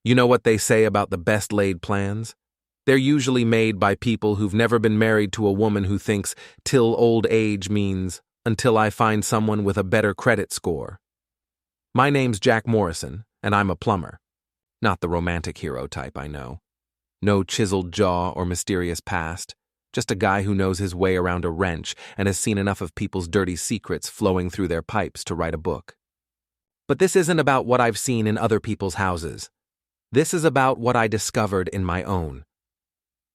You know what they say about the best laid plans? They're usually made by people who've never been married to a woman who thinks till old age means until I find someone with a better credit score. My name's Jack Morrison, and I'm a plumber. Not the romantic hero type, I know. No chiseled jaw or mysterious past, just a guy who knows his way around a wrench and has seen enough of people's dirty secrets flowing through their pipes to write a book. But this isn't about what I've seen in other people's houses. This is about what I discovered in my own.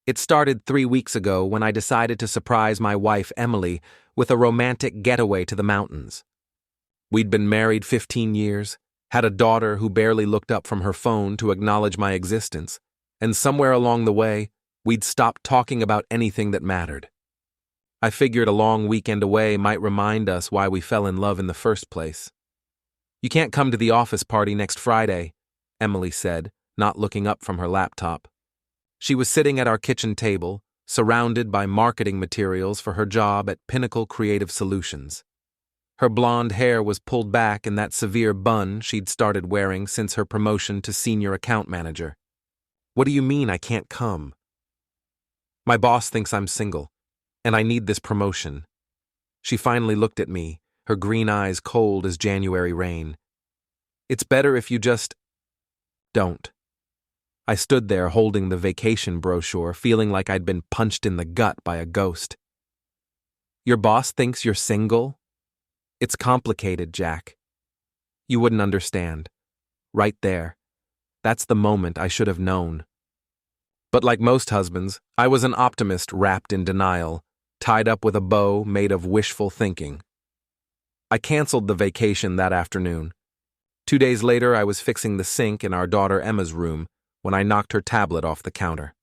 It started 3 weeks ago when I decided to surprise my wife, Emily, with a romantic getaway to the mountains. We'd been married 15 years, had a daughter who barely looked up from her phone to acknowledge my existence, and somewhere along the way, we'd stopped talking about anything that mattered. I figured a long weekend away might remind us why we fell in love in the first place. "You can't come to the office party next Friday," Emily said, not looking up from her laptop. She was sitting at our kitchen table, surrounded by marketing materials for her job at Pinnacle Creative Solutions. Her blonde hair was pulled back in that severe bun she'd started wearing since her promotion to senior account manager. "What do you mean I can't come?" "My boss thinks I'm single, and I need this promotion." She finally looked at me, her green eyes cold as January rain. "It's better if you just don't." I stood there holding the vacation brochure, feeling like I'd been punched in the gut by a ghost. "Your boss thinks you're single?" "It's complicated, Jack. You wouldn't understand. Right there. That's the moment I should have known." But like most husbands, I was an optimist wrapped in denial, tied up with a bow made of wishful thinking. I canceled the vacation that afternoon. 2 days later, I was fixing the sink in our daughter Emma's room when I knocked her tablet off the counter.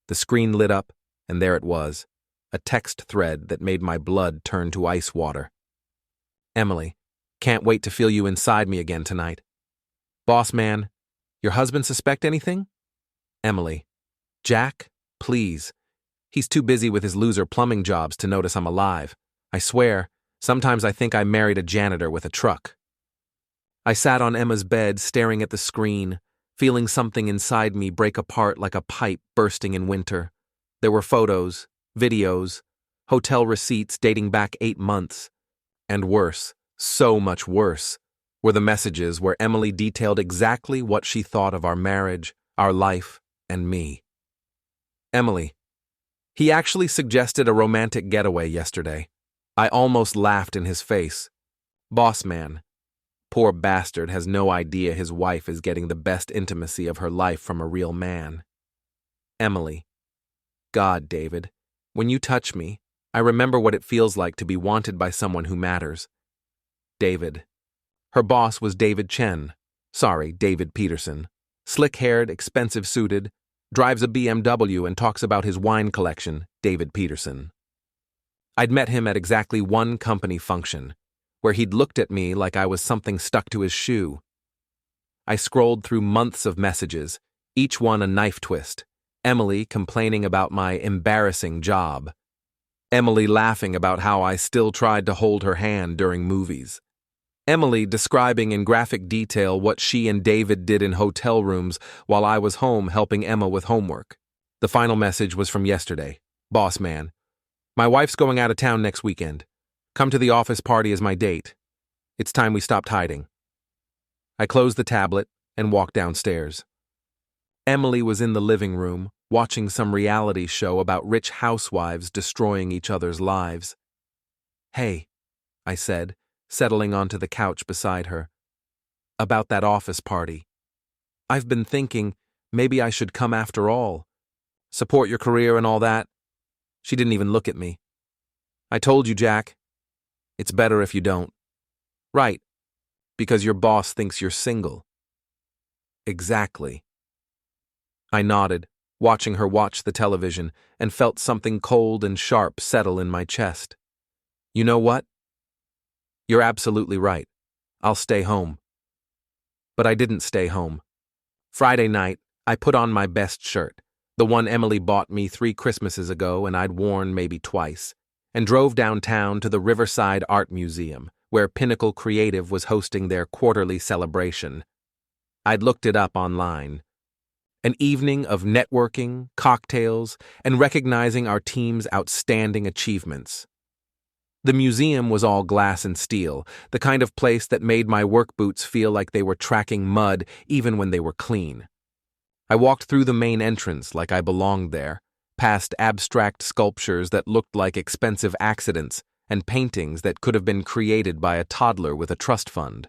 The screen lit up, and there it was, a text thread that made my blood turn to ice water. "Emily, can't wait to feel you inside me again tonight." "Boss man, your husband suspect anything?" Emily, "Jack, please. He's too busy with his loser plumbing jobs to notice I'm alive. I swear, sometimes I think I married a janitor with a truck." I sat on Emma's bed staring at the screen, feeling something inside me break apart like a pipe bursting in winter. There were photos, videos, hotel receipts dating back 8 months. And worse, so much worse, were the messages where Emily detailed exactly what she thought of our marriage, our life, and me. "Emily, he actually suggested a romantic getaway yesterday. I almost laughed in his face. Boss man. Poor bastard has no idea his wife is getting the best intimacy of her life from a real man." Emily, "God, David, when you touch me, I remember what it feels like to be wanted by someone who matters." David. Her boss was David Peterson. Slick-haired, expensive-suited, drives a BMW and talks about his wine collection, David Peterson. I'd met him at exactly one company function, where he'd looked at me like I was something stuck to his shoe. I scrolled through months of messages, each one a knife twist. Emily complaining about my embarrassing job. Emily laughing about how I still tried to hold her hand during movies. Emily describing in graphic detail what she and David did in hotel rooms while I was home helping Emma with homework. The final message was from yesterday. "Boss man, my wife's going out of town next weekend. Come to the office party as my date. It's time we stopped hiding." I closed the tablet and walked downstairs. Emily was in the living room, watching some reality show about rich housewives destroying each other's lives. "Hey," I said, settling onto the couch beside her. "About that office party. I've been thinking maybe I should come after all. Support your career and all that." She didn't even look at me. "I told you, Jack. It's better if you don't." "Right, because your boss thinks you're single." "Exactly." I nodded, watching her watch the television, and felt something cold and sharp settle in my chest. "You know what? You're absolutely right. I'll stay home." But I didn't stay home. Friday night, I put on my best shirt, the one Emily bought me 3 Christmases ago and I'd worn maybe twice, and drove downtown to the Riverside Art Museum, where Pinnacle Creative was hosting their quarterly celebration. I'd looked it up online. An evening of networking, cocktails, and recognizing our team's outstanding achievements. The museum was all glass and steel, the kind of place that made my work boots feel like they were tracking mud even when they were clean. I walked through the main entrance like I belonged there, past abstract sculptures that looked like expensive accidents and paintings that could have been created by a toddler with a trust fund.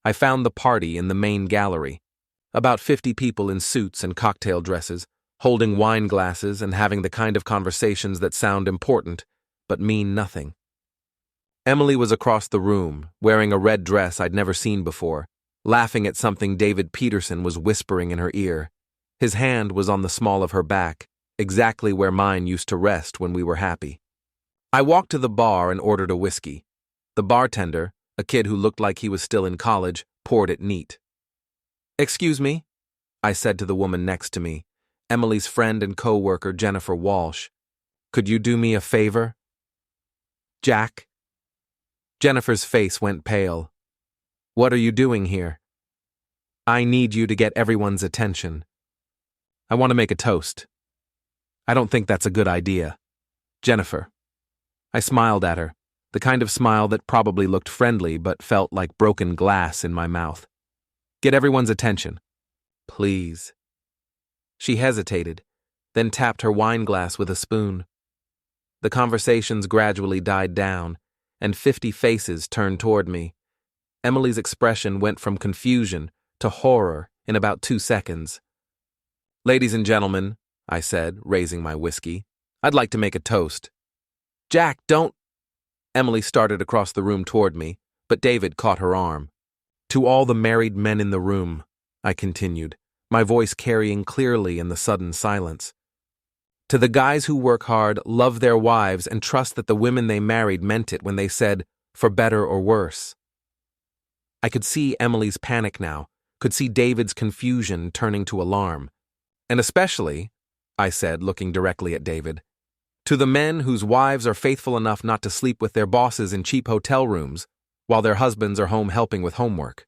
I found the party in the main gallery, about 50 people in suits and cocktail dresses, holding wine glasses and having the kind of conversations that sound important but mean nothing. Emily was across the room, wearing a red dress I'd never seen before, laughing at something David Peterson was whispering in her ear. His hand was on the small of her back, exactly where mine used to rest when we were happy. I walked to the bar and ordered a whiskey. The bartender, a kid who looked like he was still in college, poured it neat. "Excuse me," I said to the woman next to me, Emily's friend and co-worker Jennifer Walsh. "Could you do me a favor?" "Jack?" Jennifer's face went pale. "What are you doing here?" "I need you to get everyone's attention. I want to make a toast." "I don't think that's a good idea." "Jennifer." I smiled at her, the kind of smile that probably looked friendly but felt like broken glass in my mouth. "Get everyone's attention. Please." She hesitated, then tapped her wine glass with a spoon. The conversations gradually died down, and 50 faces turned toward me. Emily's expression went from confusion to horror in about 2 seconds. "Ladies and gentlemen," I said, raising my whiskey, "I'd like to make a toast." "Jack, don't—" Emily started across the room toward me, but David caught her arm. "To all the married men in the room," I continued, my voice carrying clearly in the sudden silence. "To the guys who work hard, love their wives, and trust that the women they married meant it when they said, 'for better or worse.'" I could see Emily's panic now, could see David's confusion turning to alarm. "And especially," I said, looking directly at David, "to the men whose wives are faithful enough not to sleep with their bosses in cheap hotel rooms while their husbands are home helping with homework."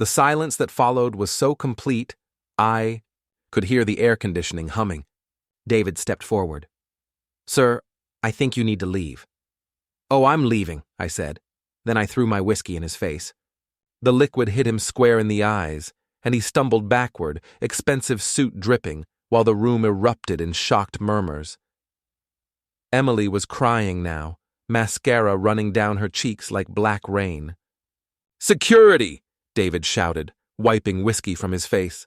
The silence that followed was so complete, I could hear the air conditioning humming. David stepped forward. "Sir, I think you need to leave." "Oh, I'm leaving," I said. Then I threw my whiskey in his face. The liquid hit him square in the eyes, and he stumbled backward, expensive suit dripping, while the room erupted in shocked murmurs. Emily was crying now, mascara running down her cheeks like black rain. "Security!" David shouted, wiping whiskey from his face.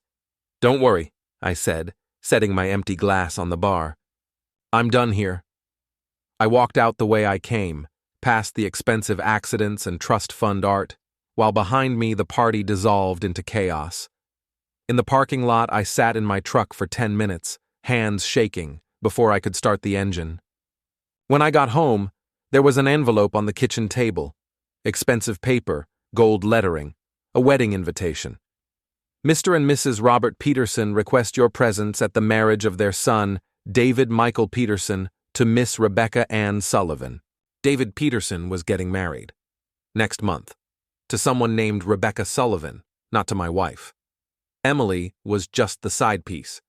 "Don't worry," I said, setting my empty glass on the bar. "I'm done here." I walked out the way I came, past the expensive accidents and trust fund art, while behind me the party dissolved into chaos. In the parking lot, I sat in my truck for 10 minutes, hands shaking, before I could start the engine. When I got home, there was an envelope on the kitchen table, expensive paper, gold lettering, a wedding invitation. "Mr. and Mrs. Robert Peterson request your presence at the marriage of their son, David Michael Peterson, to Miss Rebecca Ann Sullivan." David Peterson was getting married. Next month. To someone named Rebecca Sullivan, not to my wife. Emily was just the side piece.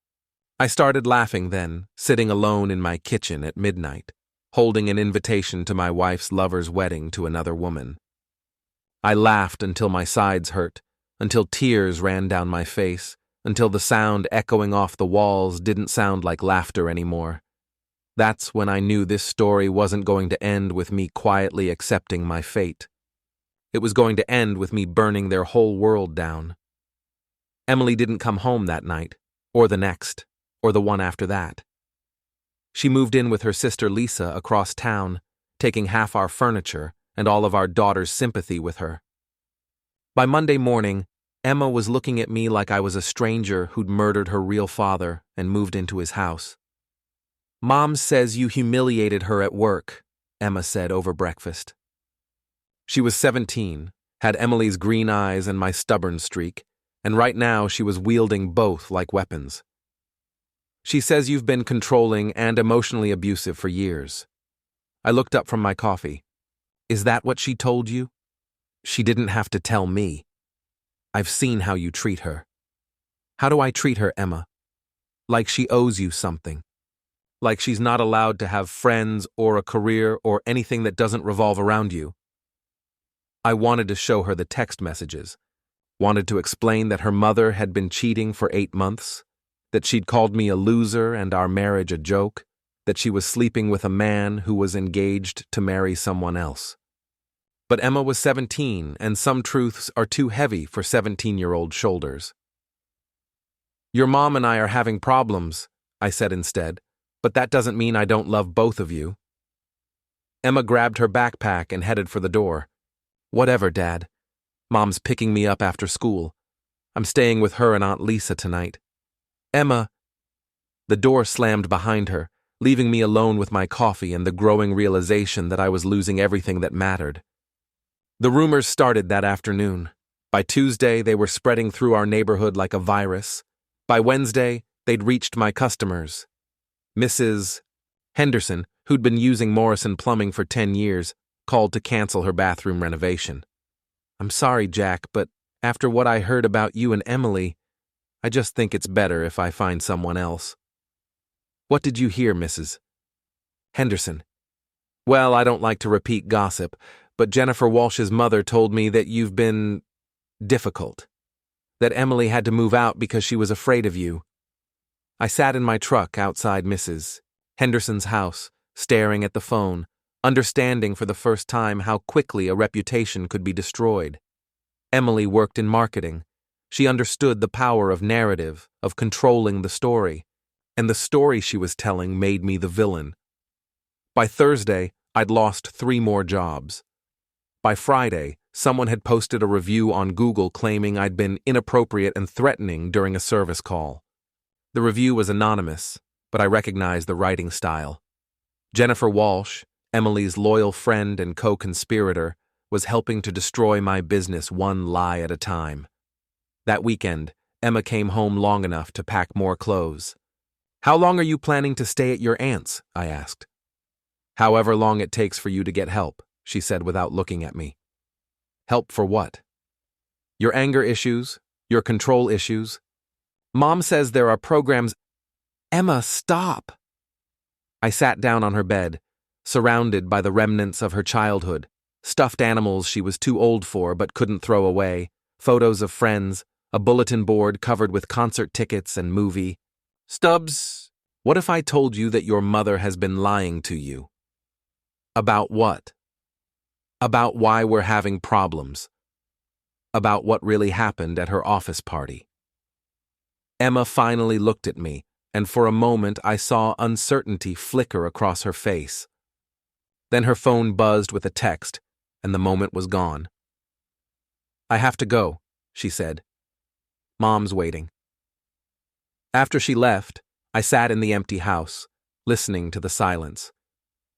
I started laughing then, sitting alone in my kitchen at midnight, holding an invitation to my wife's lover's wedding to another woman. I laughed until my sides hurt, until tears ran down my face, until the sound echoing off the walls didn't sound like laughter anymore. That's when I knew this story wasn't going to end with me quietly accepting my fate. It was going to end with me burning their whole world down. Emily didn't come home that night, or the next, or the one after that. She moved in with her sister Lisa across town, taking half our furniture and all of our daughter's sympathy with her. By Monday morning, Emma was looking at me like I was a stranger who'd murdered her real father and moved into his house. "Mom says you humiliated her at work," Emma said over breakfast. She was 17, had Emily's green eyes and my stubborn streak, and right now she was wielding both like weapons. "She says you've been controlling and emotionally abusive for years." I looked up from my coffee. "Is that what she told you?" "She didn't have to tell me. I've seen how you treat her." "How do I treat her, Emma?" Like she owes you something. Like she's not allowed to have friends or a career or anything that doesn't revolve around you. I wanted to show her the text messages, wanted to explain that her mother had been cheating for 8 months, that she'd called me a loser and our marriage a joke, that she was sleeping with a man who was engaged to marry someone else. But Emma was 17, and some truths are too heavy for 17-year-old shoulders. Your mom and I are having problems, I said instead, but that doesn't mean I don't love both of you. Emma grabbed her backpack and headed for the door. Whatever, Dad. Mom's picking me up after school. I'm staying with her and Aunt Lisa tonight. Emma. The door slammed behind her, leaving me alone with my coffee and the growing realization that I was losing everything that mattered. The rumors started that afternoon. By Tuesday, they were spreading through our neighborhood like a virus. By Wednesday, they'd reached my customers. Mrs. Henderson, who'd been using Morrison plumbing for 10 years, called to cancel her bathroom renovation. I'm sorry, Jack, but after what I heard about you and Emily, I just think it's better if I find someone else. What did you hear, Mrs. Henderson? Well, I don't like to repeat gossip, but Jennifer Walsh's mother told me that you've been difficult, that Emily had to move out because she was afraid of you. I sat in my truck outside Mrs. Henderson's house, staring at the phone, understanding for the first time how quickly a reputation could be destroyed. Emily worked in marketing. She understood the power of narrative, of controlling the story, and the story she was telling made me the villain. By Thursday, I'd lost 3 more jobs. By Friday, someone had posted a review on Google claiming I'd been inappropriate and threatening during a service call. The review was anonymous, but I recognized the writing style. Jennifer Walsh, Emily's loyal friend and co-conspirator, was helping to destroy my business one lie at a time. That weekend, Emma came home long enough to pack more clothes. How long are you planning to stay at your aunt's? I asked. However long it takes for you to get help, she said without looking at me. Help for what? Your anger issues, your control issues. Mom says there are programs. Emma, stop! I sat down on her bed, surrounded by the remnants of her childhood, stuffed animals she was too old for but couldn't throw away, photos of friends, a bulletin board covered with concert tickets and movie. Stubbs, what if I told you that your mother has been lying to you? About what? About why we're having problems. About what really happened at her office party. Emma finally looked at me, and for a moment I saw uncertainty flicker across her face. Then her phone buzzed with a text, and the moment was gone. I have to go, she said. Mom's waiting. After she left, I sat in the empty house, listening to the silence.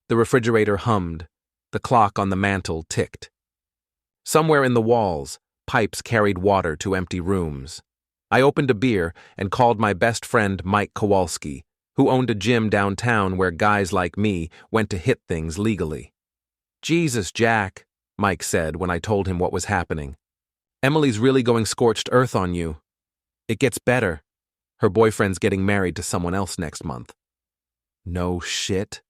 The refrigerator hummed. The clock on the mantel ticked. Somewhere in the walls, pipes carried water to empty rooms. I opened a beer and called my best friend Mike Kowalski, who owned a gym downtown where guys like me went to hit things legally. Jesus, Jack, Mike said when I told him what was happening. Emily's really going scorched earth on you. It gets better. Her boyfriend's getting married to someone else next month. No shit.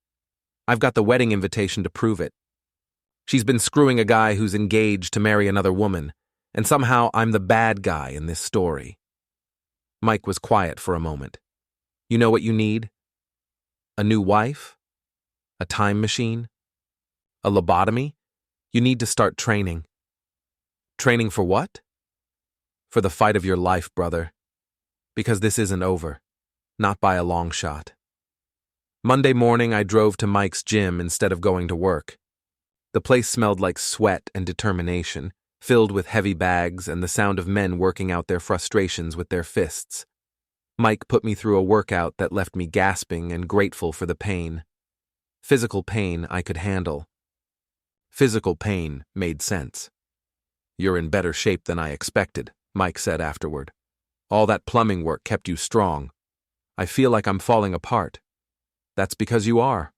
I've got the wedding invitation to prove it. She's been screwing a guy who's engaged to marry another woman, and somehow I'm the bad guy in this story. Mike was quiet for a moment. You know what you need? A new wife? A time machine? A lobotomy? You need to start training. Training for what? For the fight of your life, brother. Because this isn't over. Not by a long shot. Monday morning, I drove to Mike's gym instead of going to work. The place smelled like sweat and determination, filled with heavy bags and the sound of men working out their frustrations with their fists. Mike put me through a workout that left me gasping and grateful for the pain. Physical pain I could handle. Physical pain made sense. You're in better shape than I expected, Mike said afterward. All that plumbing work kept you strong. I feel like I'm falling apart. That's because you are.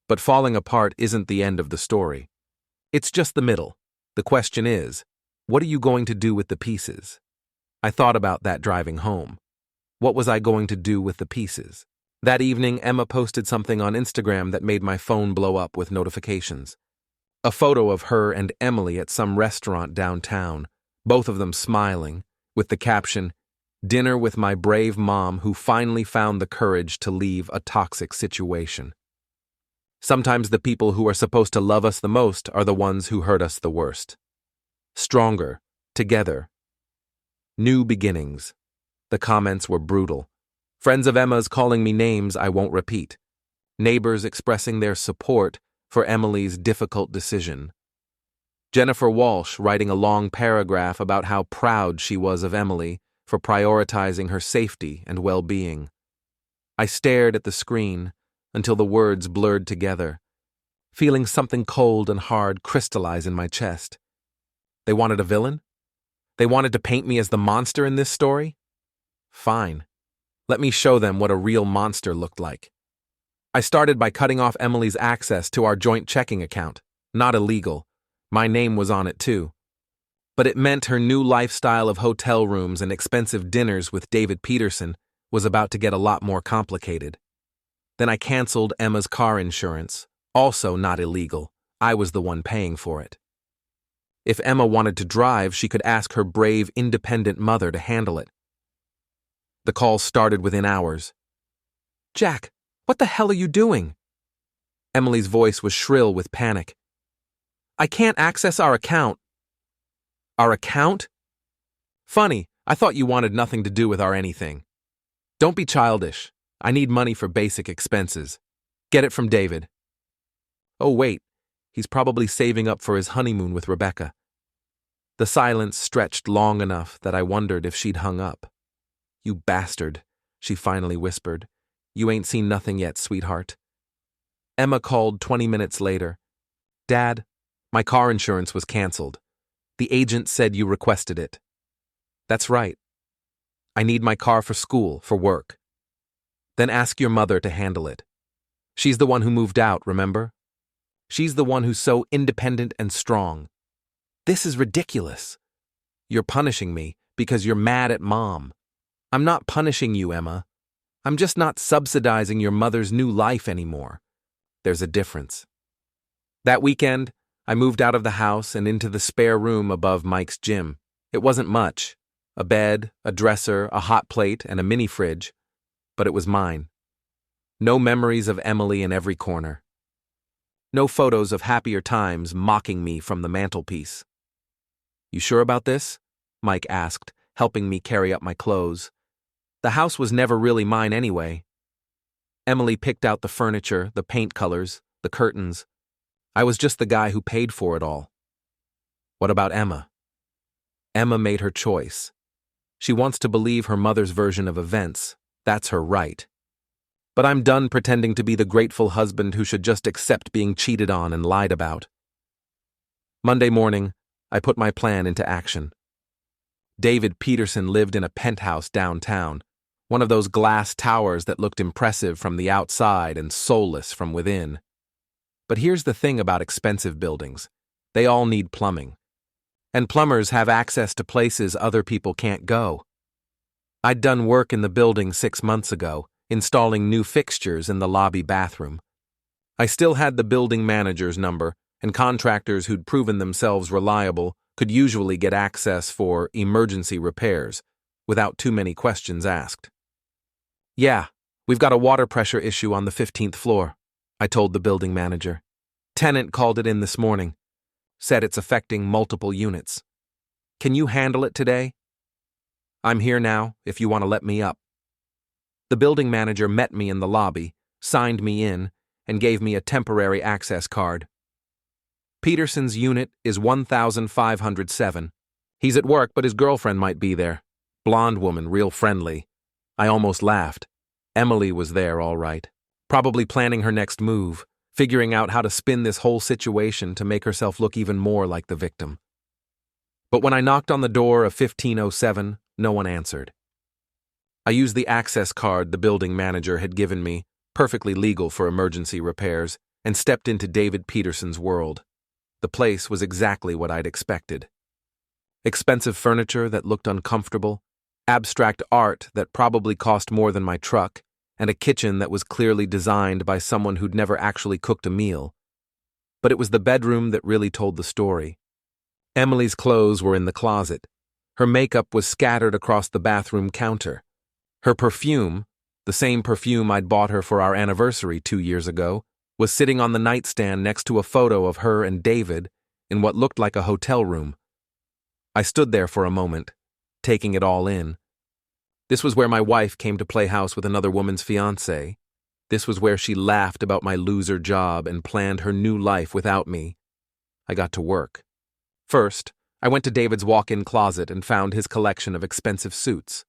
But falling apart isn't the end of the story. It's just the middle. The question is, what are you going to do with the pieces? I thought about that driving home. What was I going to do with the pieces? That evening, Emma posted something on Instagram that made my phone blow up with notifications. A photo of her and Emily at some restaurant downtown, both of them smiling, with the caption, "Dinner with my brave mom who finally found the courage to leave a toxic situation." Sometimes the people who are supposed to love us the most are the ones who hurt us the worst. Stronger, together. New beginnings. The comments were brutal. Friends of Emma's calling me names I won't repeat. Neighbors expressing their support for Emily's difficult decision. Jennifer Walsh writing a long paragraph about how proud she was of Emily for prioritizing her safety and well-being. I stared at the screen until the words blurred together, feeling something cold and hard crystallize in my chest. They wanted a villain? They wanted to paint me as the monster in this story? Fine. Let me show them what a real monster looked like. I started by cutting off Emily's access to our joint checking account. Not illegal. My name was on it too. But it meant her new lifestyle of hotel rooms and expensive dinners with David Peterson was about to get a lot more complicated. Then I canceled Emma's car insurance, also not illegal. I was the one paying for it. If Emma wanted to drive, she could ask her brave, independent mother to handle it. The calls started within hours. "Jack, what the hell are you doing?" Emily's voice was shrill with panic. "I can't access our account." "Our account? Funny, I thought you wanted nothing to do with our anything. Don't be childish. I need money for basic expenses. Get it from David." Oh wait, he's probably saving up for his honeymoon with Rebecca. The silence stretched long enough that I wondered if she'd hung up. "You bastard," she finally whispered. "You ain't seen nothing yet, sweetheart." Emma called 20 minutes later. "Dad, my car insurance was canceled. The agent said you requested it." "That's right. I need my car for school, for work." "Then ask your mother to handle it. She's the one who moved out, remember? She's the one who's so independent and strong." "This is ridiculous." "You're punishing me because you're mad at Mom." "I'm not punishing you, Emma. I'm just not subsidizing your mother's new life anymore. There's a difference." That weekend, I moved out of the house and into the spare room above Mike's gym. It wasn't much. A bed, a dresser, a hot plate, and a mini fridge. But it was mine. No memories of Emily in every corner. No photos of happier times mocking me from the mantelpiece. "You sure about this?" Mike asked, helping me carry up my clothes. The house was never really mine anyway. Emily picked out the furniture, the paint colors, the curtains. I was just the guy who paid for it all. What about Emma? Emma made her choice. She wants to believe her mother's version of events. That's her right. But I'm done pretending to be the grateful husband who should just accept being cheated on and lied about. Monday morning, I put my plan into action. David Peterson lived in a penthouse downtown, one of those glass towers that looked impressive from the outside and soulless from within. But here's the thing about expensive buildings. They all need plumbing. And plumbers have access to places other people can't go. I'd done work in the building 6 months ago, installing new fixtures in the lobby bathroom. I still had the building manager's number, and contractors who'd proven themselves reliable could usually get access for emergency repairs without too many questions asked. "Yeah, we've got a water pressure issue on the 15th floor, I told the building manager. "Tenant called it in this morning. Said it's affecting multiple units. Can you handle it today?" "I'm here now, if you want to let me up." The building manager met me in the lobby, signed me in, and gave me a temporary access card. "Peterson's unit is 1507. He's at work, but his girlfriend might be there. Blonde woman, real friendly." I almost laughed. Emily was there, all right. Probably planning her next move, figuring out how to spin this whole situation to make herself look even more like the victim. But when I knocked on the door of 1507, no one answered. I used the access card the building manager had given me, perfectly legal for emergency repairs, and stepped into David Peterson's world. The place was exactly what I'd expected. Expensive furniture that looked uncomfortable, abstract art that probably cost more than my truck, and a kitchen that was clearly designed by someone who'd never actually cooked a meal. But it was the bedroom that really told the story. Emily's clothes were in the closet. Her makeup was scattered across the bathroom counter. Her perfume, the same perfume I'd bought her for our anniversary 2 years ago, was sitting on the nightstand next to a photo of her and David in what looked like a hotel room. I stood there for a moment, taking it all in. This was where my wife came to play house with another woman's fiancé. This was where she laughed about my loser job and planned her new life without me. I got to work. First, I went to David's walk-in closet and found his collection of expensive suits.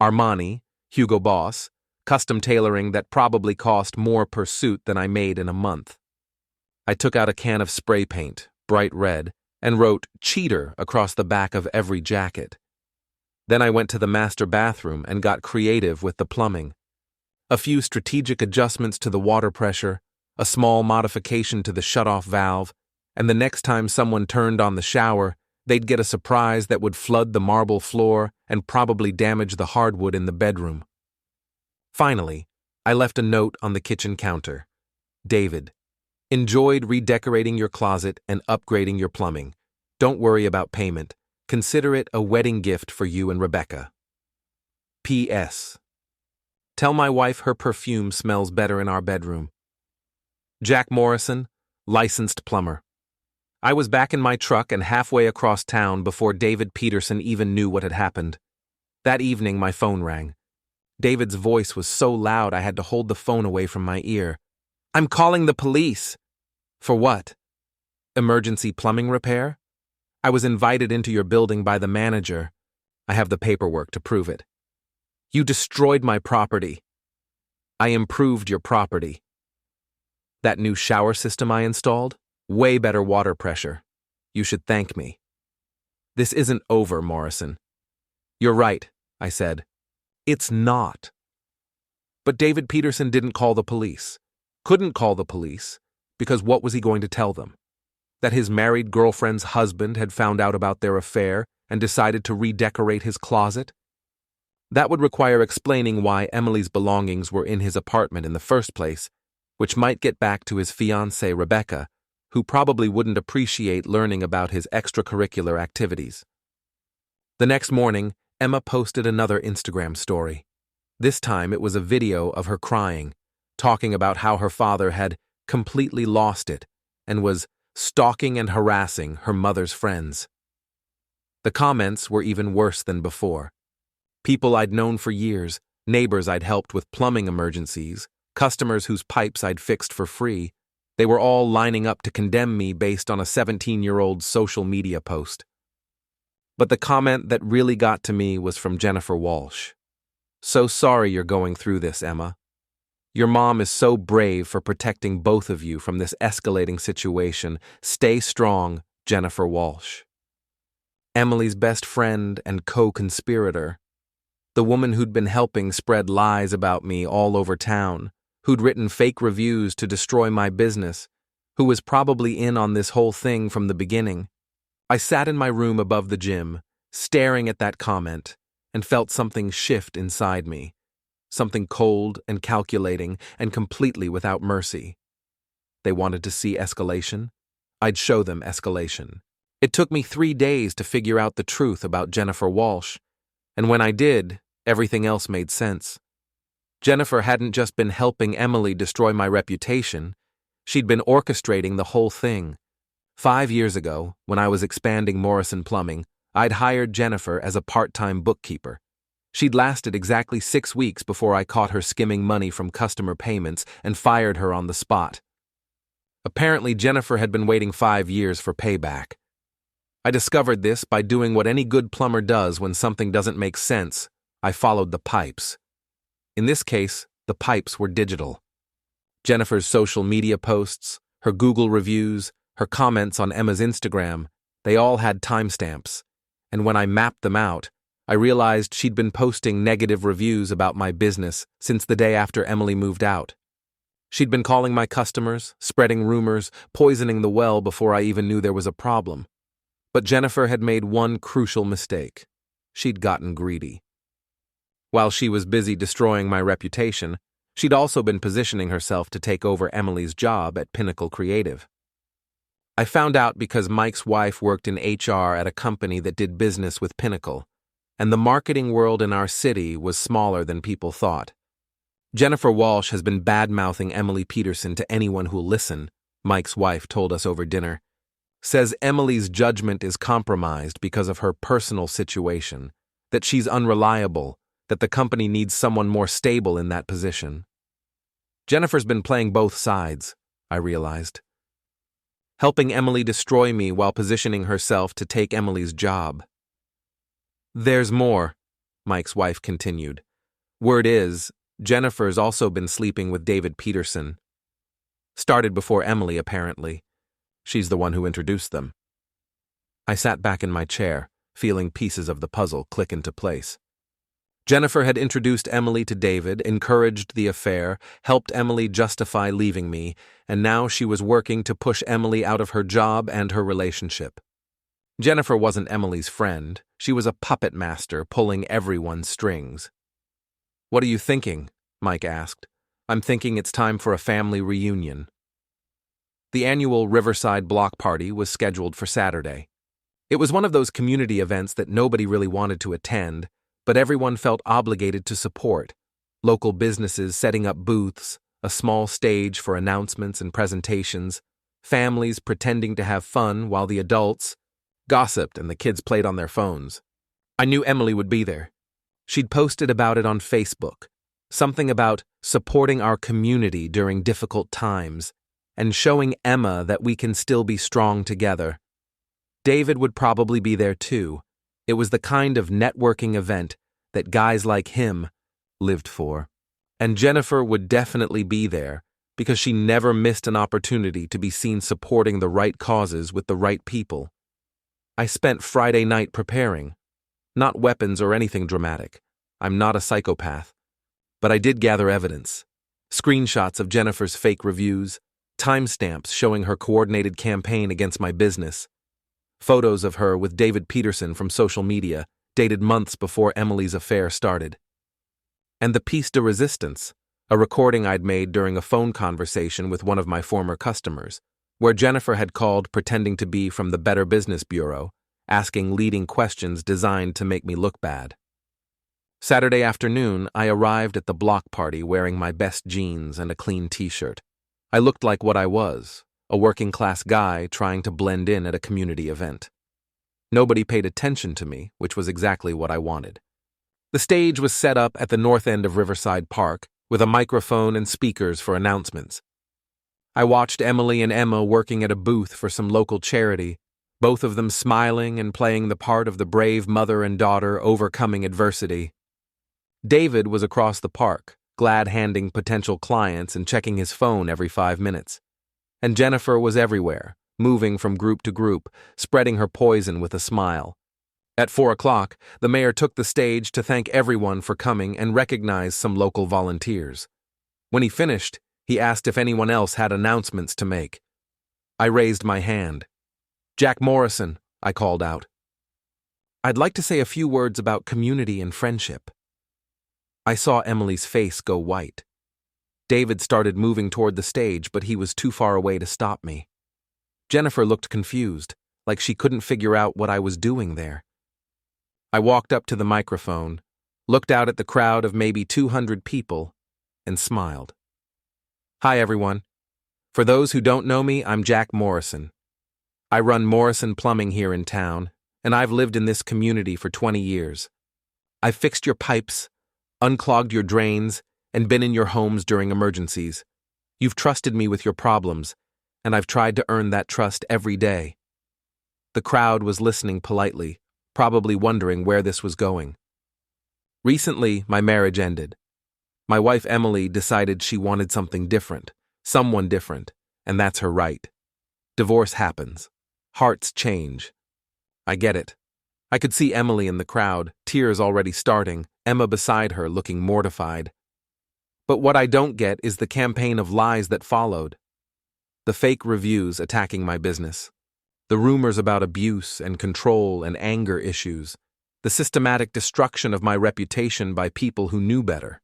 Armani, Hugo Boss, custom tailoring that probably cost more per suit than I made in a month. I took out a can of spray paint, bright red, and wrote "cheater" across the back of every jacket. Then I went to the master bathroom and got creative with the plumbing. A few strategic adjustments to the water pressure, a small modification to the shutoff valve, and the next time someone turned on the shower, they'd get a surprise that would flood the marble floor and probably damage the hardwood in the bedroom. Finally, I left a note on the kitchen counter. David, enjoyed redecorating your closet and upgrading your plumbing. Don't worry about payment. Consider it a wedding gift for you and Rebecca. P.S. Tell my wife her perfume smells better in our bedroom. Jack Morrison, licensed plumber. I was back in my truck and halfway across town before David Peterson even knew what had happened. That evening, my phone rang. David's voice was so loud I had to hold the phone away from my ear. "I'm calling the police." "For what? Emergency plumbing repair? I was invited into your building by the manager. I have the paperwork to prove it. You destroyed my property. I improved your property. That new shower system I installed? Way better water pressure. You should thank me." "This isn't over, Morrison." "You're right," I said. "It's not." But David Peterson didn't call the police. Couldn't call the police, because what was he going to tell them? That his married girlfriend's husband had found out about their affair and decided to redecorate his closet? That would require explaining why Emily's belongings were in his apartment in the first place, which might get back to his fiancée Rebecca, who probably wouldn't appreciate learning about his extracurricular activities. The next morning, Emma posted another Instagram story. This time it was a video of her crying, talking about how her father had completely lost it and was stalking and harassing her mother's friends. The comments were even worse than before. People I'd known for years, neighbors I'd helped with plumbing emergencies, customers whose pipes I'd fixed for free, they were all lining up to condemn me based on a 17-year-old's social media post. But the comment that really got to me was from Jennifer Walsh. "So sorry you're going through this, Emma. Your mom is so brave for protecting both of you from this escalating situation. Stay strong, Jennifer Walsh." Emily's best friend and co-conspirator, the woman who'd been helping spread lies about me all over town, who'd written fake reviews to destroy my business, who was probably in on this whole thing from the beginning. I sat in my room above the gym, staring at that comment, and felt something shift inside me. Something cold and calculating and completely without mercy. They wanted to see escalation? I'd show them escalation. It took me 3 days to figure out the truth about Jennifer Walsh, and when I did, everything else made sense. Jennifer hadn't just been helping Emily destroy my reputation, she'd been orchestrating the whole thing. 5 years ago, when I was expanding Morrison Plumbing, I'd hired Jennifer as a part-time bookkeeper. She'd lasted exactly 6 weeks before I caught her skimming money from customer payments and fired her on the spot. Apparently, Jennifer had been waiting 5 years for payback. I discovered this by doing what any good plumber does when something doesn't make sense. I followed the pipes. In this case, the pipes were digital. Jennifer's social media posts, her Google reviews, her comments on Emma's Instagram, they all had timestamps, and when I mapped them out, I realized she'd been posting negative reviews about my business since the day after Emily moved out. She'd been calling my customers, spreading rumors, poisoning the well before I even knew there was a problem. But Jennifer had made one crucial mistake. She'd gotten greedy. While she was busy destroying my reputation, she'd also been positioning herself to take over Emily's job at Pinnacle Creative. I found out because Mike's wife worked in HR at a company that did business with Pinnacle, and the marketing world in our city was smaller than people thought. Jennifer Walsh has been bad-mouthing Emily Peterson to anyone who'll listen, Mike's wife told us over dinner. Says Emily's judgment is compromised because of her personal situation, that she's unreliable, that the company needs someone more stable in that position. Jennifer's been playing both sides, I realized. Helping Emily destroy me while positioning herself to take Emily's job. There's more, Mike's wife continued. Word is, Jennifer's also been sleeping with David Peterson. Started before Emily, apparently. She's the one who introduced them. I sat back in my chair, feeling pieces of the puzzle click into place. Jennifer had introduced Emily to David, encouraged the affair, helped Emily justify leaving me, and now she was working to push Emily out of her job and her relationship. Jennifer wasn't Emily's friend. She was a puppet master pulling everyone's strings. What are you thinking? Mike asked. I'm thinking it's time for a family reunion. The annual Riverside Block Party was scheduled for Saturday. It was one of those community events that nobody really wanted to attend, but everyone felt obligated to support. Local businesses setting up booths, a small stage for announcements and presentations, families pretending to have fun while the adults gossiped and the kids played on their phones. I knew Emily would be there. She'd posted about it on Facebook, something about supporting our community during difficult times and showing Emma that we can still be strong together. David would probably be there too. It was the kind of networking event that guys like him lived for. And Jennifer would definitely be there because she never missed an opportunity to be seen supporting the right causes with the right people. I spent Friday night preparing. Not weapons or anything dramatic. I'm not a psychopath. But I did gather evidence. Screenshots of Jennifer's fake reviews, timestamps showing her coordinated campaign against my business, photos of her with David Peterson from social media, dated months before Emily's affair started. And the piece de resistance, a recording I'd made during a phone conversation with one of my former customers, where Jennifer had called pretending to be from the Better Business Bureau, asking leading questions designed to make me look bad. Saturday afternoon, I arrived at the block party wearing my best jeans and a clean t-shirt. I looked like what I was, a working-class guy trying to blend in at a community event. Nobody paid attention to me, which was exactly what I wanted. The stage was set up at the north end of Riverside Park, with a microphone and speakers for announcements. I watched Emily and Emma working at a booth for some local charity, both of them smiling and playing the part of the brave mother and daughter overcoming adversity. David was across the park, glad-handing potential clients and checking his phone every 5 minutes. And Jennifer was everywhere, moving from group to group, spreading her poison with a smile. At 4 o'clock, the mayor took the stage to thank everyone for coming and recognize some local volunteers. When he finished, he asked if anyone else had announcements to make. I raised my hand. Jack Morrison, I called out. I'd like to say a few words about community and friendship. I saw Emily's face go white. David started moving toward the stage, but he was too far away to stop me. Jennifer looked confused, like she couldn't figure out what I was doing there. I walked up to the microphone, looked out at the crowd of maybe 200 people, and smiled. Hi, everyone. For those who don't know me, I'm Jack Morrison. I run Morrison Plumbing here in town, and I've lived in this community for 20 years. I've fixed your pipes, unclogged your drains, and been in your homes during emergencies. You've trusted me with your problems, and I've tried to earn that trust every day. The crowd was listening politely, probably wondering where this was going. Recently, my marriage ended. My wife Emily decided she wanted something different, someone different, and that's her right. Divorce happens. Hearts change. I get it. I could see Emily in the crowd, tears already starting, Emma beside her looking mortified. But what I don't get is the campaign of lies that followed. The fake reviews attacking my business. The rumors about abuse and control and anger issues. the systematic destruction of my reputation by people who knew better.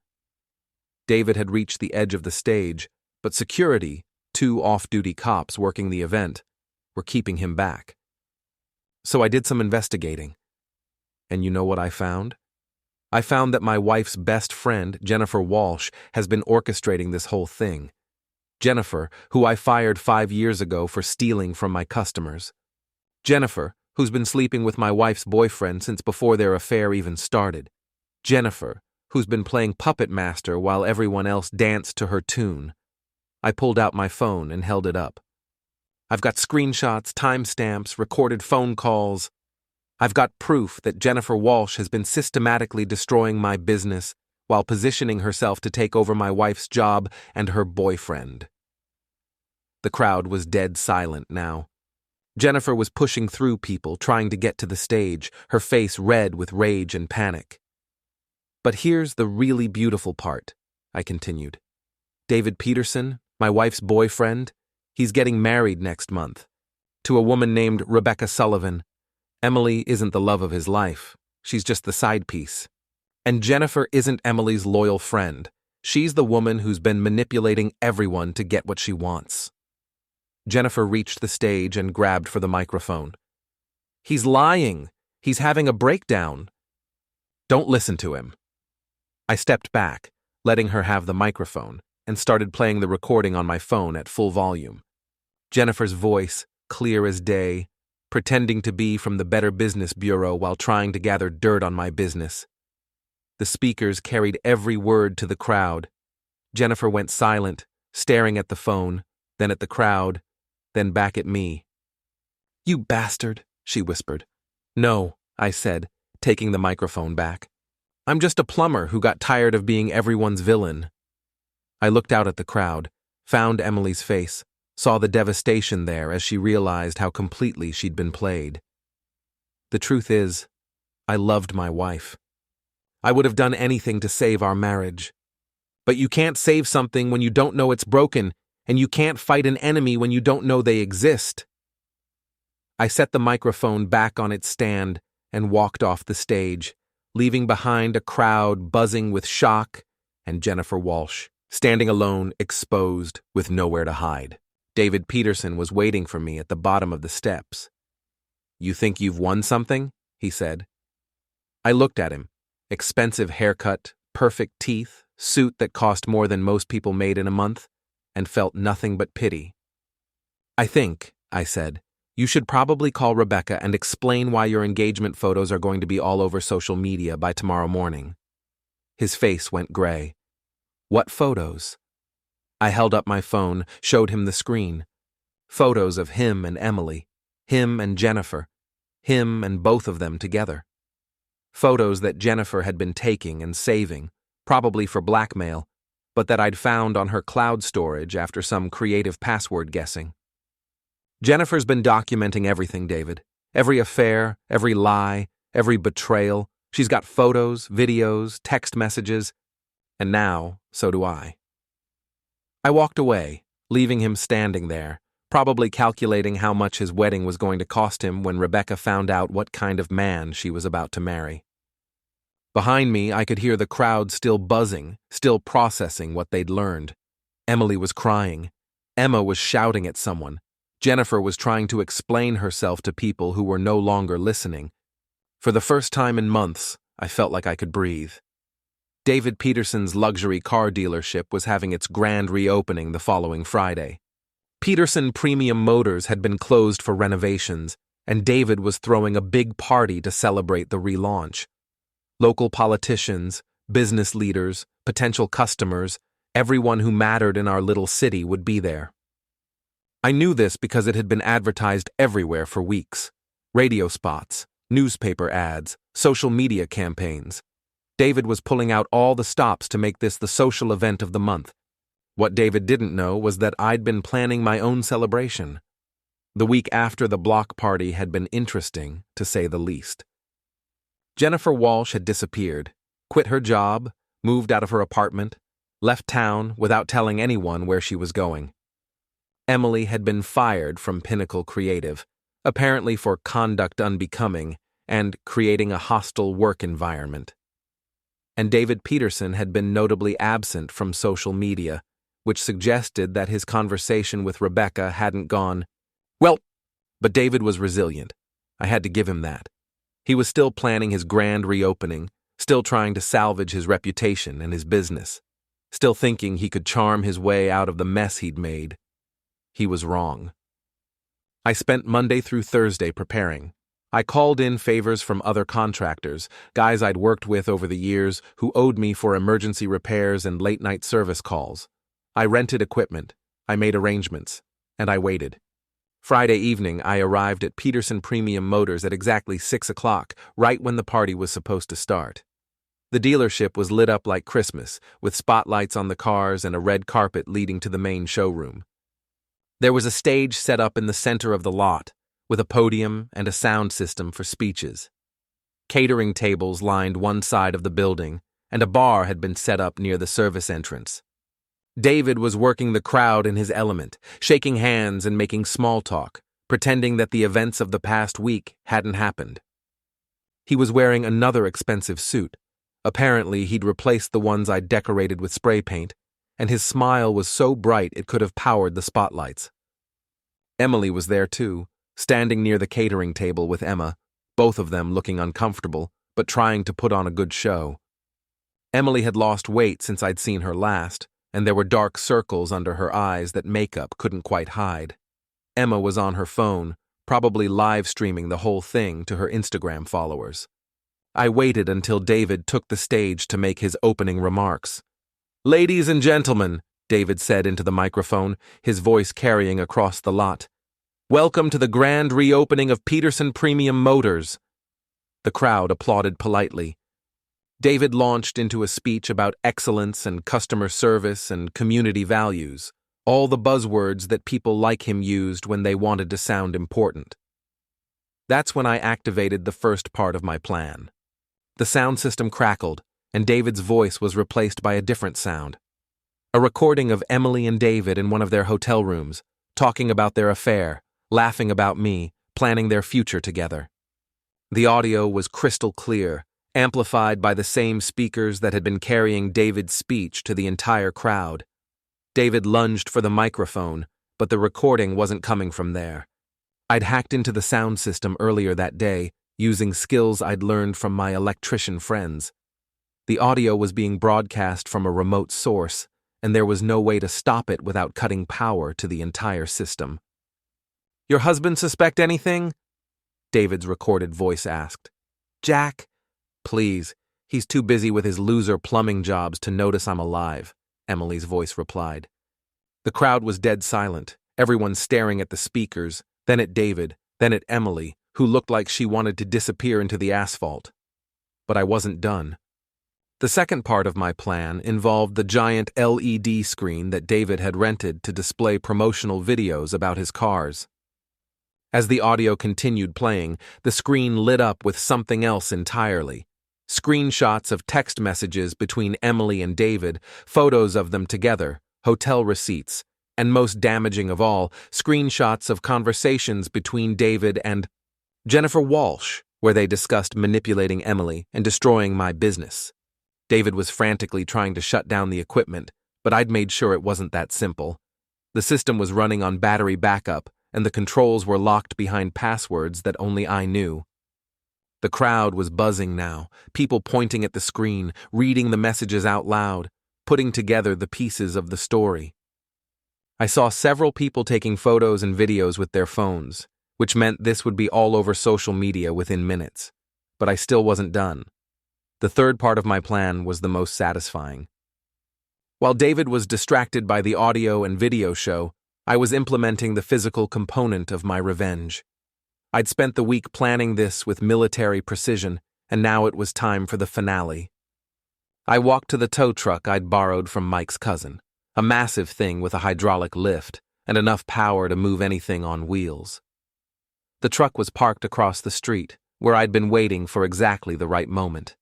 David had reached the edge of the stage, but security, 2 off-duty cops working the event, were keeping him back. So I did some investigating. And you know what I found? I found that my wife's best friend, Jennifer Walsh, has been orchestrating this whole thing. Jennifer, who I fired 5 years ago for stealing from my customers. Jennifer, who's been sleeping with my wife's boyfriend since before their affair even started. Jennifer, who's been playing puppet master while everyone else danced to her tune. I pulled out my phone and held it up. I've got screenshots, timestamps, recorded phone calls. I've got proof that Jennifer Walsh has been systematically destroying my business while positioning herself to take over my wife's job and her boyfriend. The crowd was dead silent now. Jennifer was pushing through people, trying to get to the stage, her face red with rage and panic. But here's the really beautiful part, I continued. David Peterson, my wife's boyfriend, he's getting married next month to a woman named Rebecca Sullivan. Emily isn't the love of his life. She's just the side piece. And Jennifer isn't Emily's loyal friend. She's the woman who's been manipulating everyone to get what she wants. Jennifer reached the stage and grabbed for the microphone. He's lying. He's having a breakdown. Don't listen to him. I stepped back, letting her have the microphone, and started playing the recording on my phone at full volume. Jennifer's voice, clear as day, pretending to be from the Better Business Bureau while trying to gather dirt on my business. The speakers carried every word to the crowd. Jennifer went silent, staring at the phone, then at the crowd, then back at me. "You bastard," she whispered. "No," I said, taking the microphone back. "I'm just a plumber who got tired of being everyone's villain." I looked out at the crowd, found Emily's face, saw the devastation there as she realized how completely she'd been played. The truth is, I loved my wife. I would have done anything to save our marriage. But you can't save something when you don't know it's broken, and you can't fight an enemy when you don't know they exist. I set the microphone back on its stand and walked off the stage, leaving behind a crowd buzzing with shock and Jennifer Walsh, standing alone, exposed, with nowhere to hide. David Peterson was waiting for me at the bottom of the steps. "You think you've won something?" he said. I looked at him. Expensive haircut, perfect teeth, suit that cost more than most people made in a month, and felt nothing but pity. "I think," I said, "you should probably call Rebecca and explain why your engagement photos are going to be all over social media by tomorrow morning." His face went gray. "What photos?" I held up my phone, showed him the screen. Photos of him and Emily, him and Jennifer, him and both of them together. Photos that Jennifer had been taking and saving, probably for blackmail, but that I'd found on her cloud storage after some creative password guessing. Jennifer's been documenting everything, David. Every affair, every lie, every betrayal. She's got photos, videos, text messages, and now, so do I. I walked away, leaving him standing there, probably calculating how much his wedding was going to cost him when Rebecca found out what kind of man she was about to marry. Behind me, I could hear the crowd still buzzing, still processing what they'd learned. Emily was crying. Emma was shouting at someone. Jennifer was trying to explain herself to people who were no longer listening. For the first time in months, I felt like I could breathe. David Peterson's luxury car dealership was having its grand reopening the following Friday. Peterson Premium Motors had been closed for renovations, and David was throwing a big party to celebrate the relaunch. Local politicians, business leaders, potential customers, everyone who mattered in our little city would be there. I knew this because it had been advertised everywhere for weeks. Radio spots, newspaper ads, social media campaigns. David was pulling out all the stops to make this the social event of the month. What David didn't know was that I'd been planning my own celebration. The week after the block party had been interesting, to say the least. Jennifer Walsh had disappeared, quit her job, moved out of her apartment, left town without telling anyone where she was going. Emily had been fired from Pinnacle Creative, apparently for conduct unbecoming, and creating a hostile work environment. And David Peterson had been notably absent from social media, which suggested that his conversation with Rebecca hadn't gone well. But David was resilient. I had to give him that. He was still planning his grand reopening, still trying to salvage his reputation and his business, still thinking he could charm his way out of the mess he'd made. He was wrong. I spent Monday through Thursday preparing. I called in favors from other contractors, guys I'd worked with over the years who owed me for emergency repairs and late-night service calls. I rented equipment, I made arrangements, and I waited. Friday evening, I arrived at Peterson Premium Motors at exactly 6 o'clock, right when the party was supposed to start. The dealership was lit up like Christmas, with spotlights on the cars and a red carpet leading to the main showroom. There was a stage set up in the center of the lot, with a podium and a sound system for speeches. Catering tables lined one side of the building, and a bar had been set up near the service entrance. David was working the crowd in his element, shaking hands and making small talk, pretending that the events of the past week hadn't happened. He was wearing another expensive suit. Apparently, he'd replaced the ones I'd decorated with spray paint, and his smile was so bright it could have powered the spotlights. Emily was there too, standing near the catering table with Emma, both of them looking uncomfortable, but trying to put on a good show. Emily had lost weight since I'd seen her last, and there were dark circles under her eyes that makeup couldn't quite hide. Emma was on her phone, probably live streaming the whole thing to her Instagram followers. I waited until David took the stage to make his opening remarks. "Ladies and gentlemen," David said into the microphone, his voice carrying across the lot, "welcome to the grand reopening of Peterson Premium Motors." The crowd applauded politely. David launched into a speech about excellence and customer service and community values, all the buzzwords that people like him used when they wanted to sound important. That's when I activated the first part of my plan. The sound system crackled, and David's voice was replaced by a different sound. A recording of Emily and David in one of their hotel rooms, talking about their affair, laughing about me, planning their future together. The audio was crystal clear, amplified by the same speakers that had been carrying David's speech to the entire crowd. David lunged for the microphone, but the recording wasn't coming from there. I'd hacked into the sound system earlier that day, using skills I'd learned from my electrician friends. The audio was being broadcast from a remote source, and there was no way to stop it without cutting power to the entire system. "Your husband suspect anything?" David's recorded voice asked. "Jack? Please, he's too busy with his loser plumbing jobs to notice I'm alive," Emily's voice replied. The crowd was dead silent, everyone staring at the speakers, then at David, then at Emily, who looked like she wanted to disappear into the asphalt. But I wasn't done. The second part of my plan involved the giant LED screen that David had rented to display promotional videos about his cars. As the audio continued playing, the screen lit up with something else entirely. Screenshots of text messages between Emily and David, photos of them together, hotel receipts, and most damaging of all, screenshots of conversations between David and Jennifer Walsh, where they discussed manipulating Emily and destroying my business. David was frantically trying to shut down the equipment, but I'd made sure it wasn't that simple. The system was running on battery backup, and the controls were locked behind passwords that only I knew. The crowd was buzzing now, people pointing at the screen, reading the messages out loud, putting together the pieces of the story. I saw several people taking photos and videos with their phones, which meant this would be all over social media within minutes. But I still wasn't done. The third part of my plan was the most satisfying. While David was distracted by the audio and video show, I was implementing the physical component of my revenge. I'd spent the week planning this with military precision, and now it was time for the finale. I walked to the tow truck I'd borrowed from Mike's cousin, a massive thing with a hydraulic lift and enough power to move anything on wheels. The truck was parked across the street, where I'd been waiting for exactly the right moment.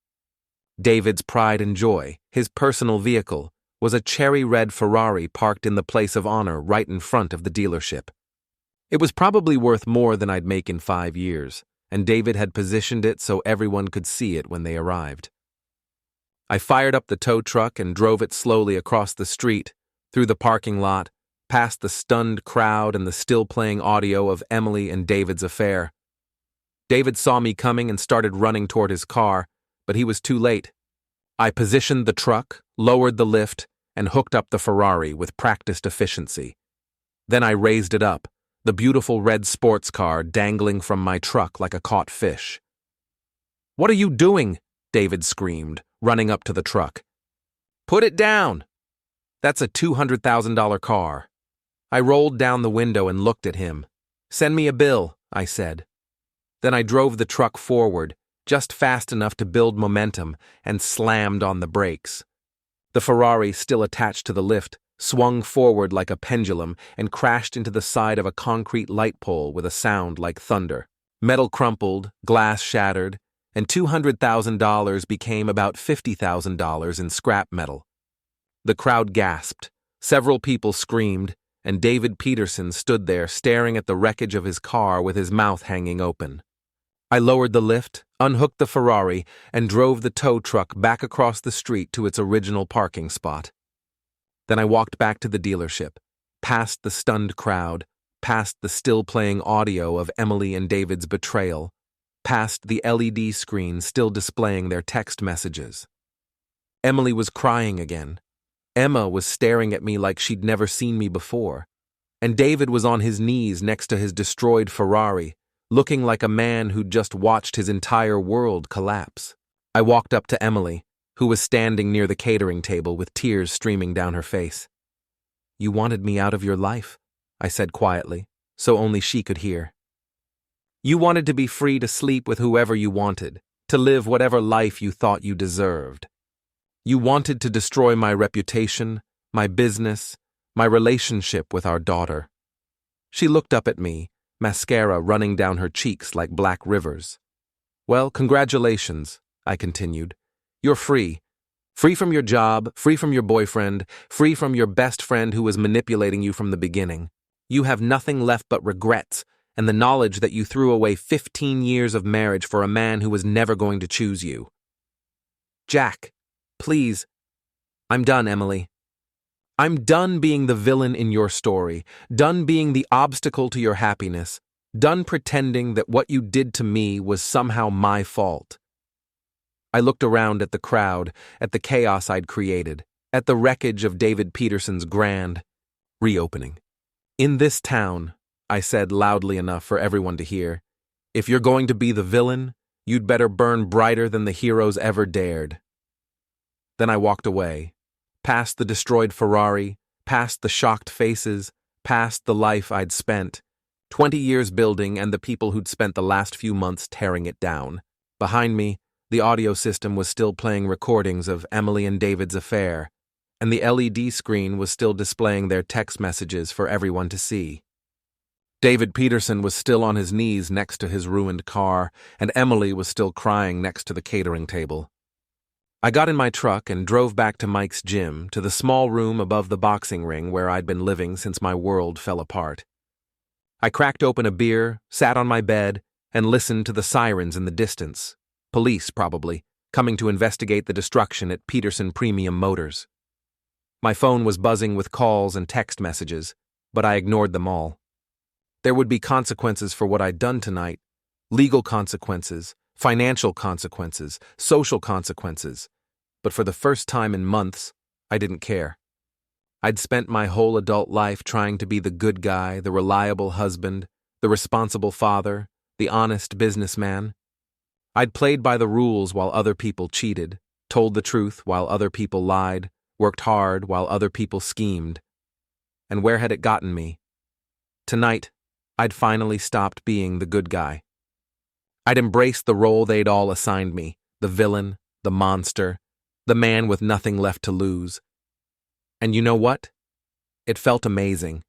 David's pride and joy, his personal vehicle, was a cherry-red Ferrari parked in the place of honor right in front of the dealership. It was probably worth more than I'd make in 5 years, and David had positioned it so everyone could see it when they arrived. I fired up the tow truck and drove it slowly across the street, through the parking lot, past the stunned crowd and the still-playing audio of Emily and David's affair. David saw me coming and started running toward his car, but he was too late. I positioned the truck, lowered the lift, and hooked up the Ferrari with practiced efficiency. Then I raised it up, the beautiful red sports car dangling from my truck like a caught fish. "What are you doing?" David screamed, running up to the truck. "Put it down! That's a $200,000 car." I rolled down the window and looked at him. "Send me a bill," I said. Then I drove the truck forward, just fast enough to build momentum, and slammed on the brakes. The Ferrari, still attached to the lift, swung forward like a pendulum and crashed into the side of a concrete light pole with a sound like thunder. Metal crumpled, glass shattered, and $200,000 became about $50,000 in scrap metal. The crowd gasped, several people screamed, and David Peterson stood there staring at the wreckage of his car with his mouth hanging open. I lowered the lift, unhooked the Ferrari, and drove the tow truck back across the street to its original parking spot. Then I walked back to the dealership, past the stunned crowd, past the still-playing audio of Emily and David's betrayal, past the LED screen still displaying their text messages. Emily was crying again. Emma was staring at me like she'd never seen me before, and David was on his knees next to his destroyed Ferrari, looking like a man who'd just watched his entire world collapse. I walked up to Emily, who was standing near the catering table with tears streaming down her face. "You wanted me out of your life," I said quietly, so only she could hear. "You wanted to be free to sleep with whoever you wanted, to live whatever life you thought you deserved. You wanted to destroy my reputation, my business, my relationship with our daughter." She looked up at me, mascara running down her cheeks like black rivers. "Well, congratulations," I continued. "You're free. Free from your job, free from your boyfriend, free from your best friend who was manipulating you from the beginning. You have nothing left but regrets and the knowledge that you threw away 15 years of marriage for a man who was never going to choose you." "Jack, please." "I'm done, Emily. I'm done being the villain in your story, done being the obstacle to your happiness, done pretending that what you did to me was somehow my fault." I looked around at the crowd, at the chaos I'd created, at the wreckage of David Peterson's grand reopening. "In this town," I said loudly enough for everyone to hear, "if you're going to be the villain, you'd better burn brighter than the heroes ever dared." Then I walked away, past the destroyed Ferrari, past the shocked faces, past the life I'd spent, 20 years building and the people who'd spent the last few months tearing it down. Behind me, the audio system was still playing recordings of Emily and David's affair, and the LED screen was still displaying their text messages for everyone to see. David Peterson was still on his knees next to his ruined car, and Emily was still crying next to the catering table. I got in my truck and drove back to Mike's gym, to the small room above the boxing ring where I'd been living since my world fell apart. I cracked open a beer, sat on my bed, and listened to the sirens in the distance. Police, probably, coming to investigate the destruction at Peterson Premium Motors. My phone was buzzing with calls and text messages, but I ignored them all. There would be consequences for what I'd done tonight. Legal consequences, financial consequences, social consequences. But for the first time in months, I didn't care. I'd spent my whole adult life trying to be the good guy, the reliable husband, the responsible father, the honest businessman. I'd played by the rules while other people cheated, told the truth while other people lied, worked hard while other people schemed. And where had it gotten me? Tonight, I'd finally stopped being the good guy. I'd embraced the role they'd all assigned me, the villain, the monster, the man with nothing left to lose. And you know what? It felt amazing.